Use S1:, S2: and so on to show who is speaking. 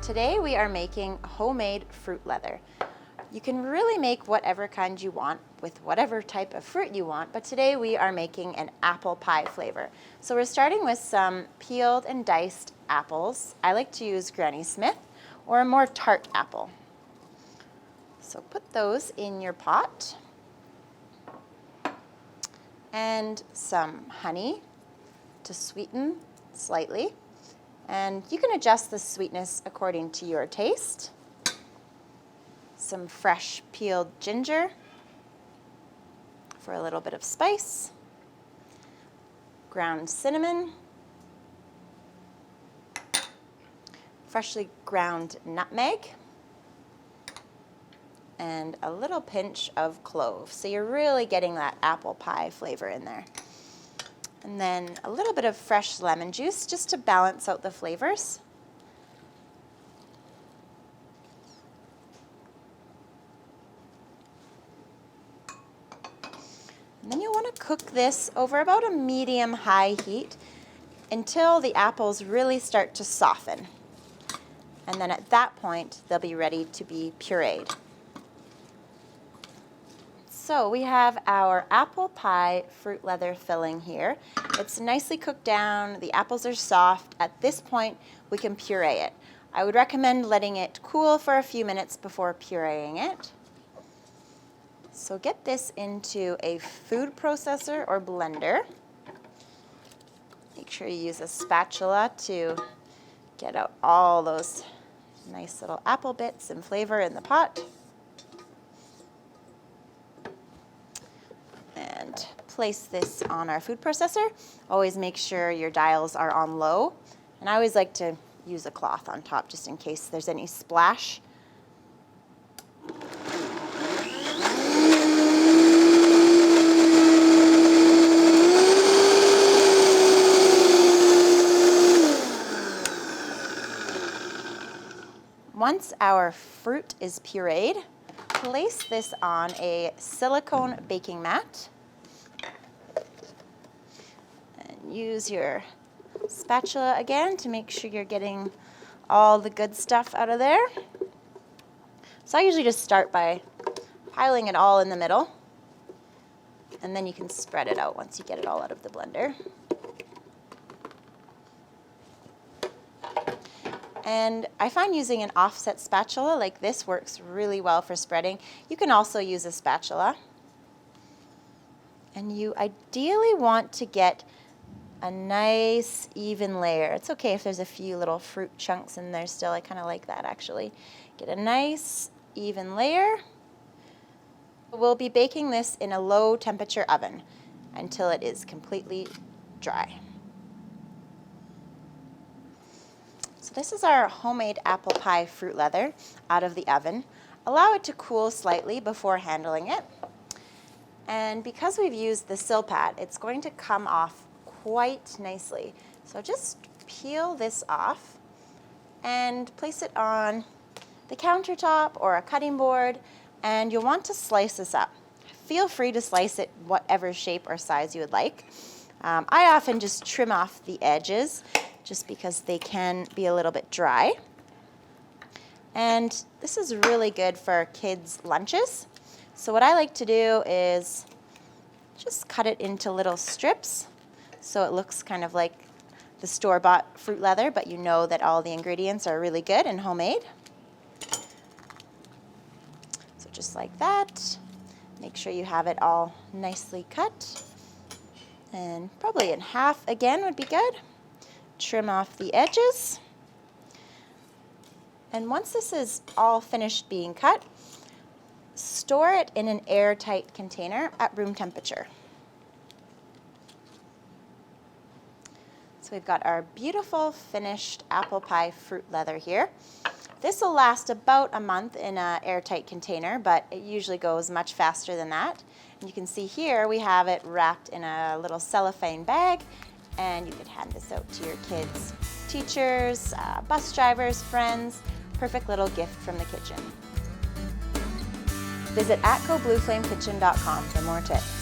S1: Today we are making homemade fruit leather. You can really make whatever kind you want with whatever type of fruit you want, but today we are making an apple pie flavor. So we're starting with some peeled and diced apples. I like to use Granny Smith or a more tart apple. So put those in your pot. And some honey to sweeten slightly. And you can adjust the sweetness according to your taste. Some fresh peeled ginger for a little bit of spice. Ground cinnamon. Freshly ground nutmeg. And a little pinch of clove. So you're really getting that apple pie flavor in there. And then a little bit of fresh lemon juice just to balance out the flavors. And then you want to cook this over about a medium-high heat until the apples really start to soften. And then at that point, they'll be ready to be pureed. So we have our apple pie fruit leather filling here. It's nicely cooked down, the apples are soft. At this point, we can puree it. I would recommend letting it cool for a few minutes before pureeing it. So get this into a food processor or blender. Make sure you use a spatula to get out all those nice little apple bits and flavor in the pot. And place this on our food processor. Always make sure your dials are on low. And I always like to use a cloth on top just in case there's any splash. Once our fruit is pureed, place this on a silicone baking mat. And use your spatula again to make sure you're getting all the good stuff out of there. So I usually just start by piling it all in the middle, and then you can spread it out once you get it all out of the blender. And I find using an offset spatula like this works really well for spreading. You can also use a spatula. And you ideally want to get a nice even layer. It's okay if there's a few little fruit chunks in there still. I kind of like that actually. Get a nice even layer. We'll be baking this in a low temperature oven until it is completely dry. So this is our homemade apple pie fruit leather out of the oven. Allow it to cool slightly before handling it. And because we've used the Silpat, it's going to come off quite nicely. So just peel this off and place it on the countertop or a cutting board, and you'll want to slice this up. Feel free to slice it whatever shape or size you would like. I often just trim off the edges just because they can be a little bit dry. And this is really good for kids' lunches. So what I like to do is just cut it into little strips so it looks kind of like the store-bought fruit leather, but you know that all the ingredients are really good and homemade. So just like that. Make sure you have it all nicely cut. And probably in half again would be good. Trim off the edges. And once this is all finished being cut, store it in an airtight container at room temperature. So we've got our beautiful finished apple pie fruit leather here. This will last about a month in an airtight container, but it usually goes much faster than that. And you can see here we have it wrapped in a little cellophane bag, and you could hand this out to your kids, teachers, bus drivers, friends. Perfect little gift from the kitchen. Visit atcoblueflamekitchen.com for more tips.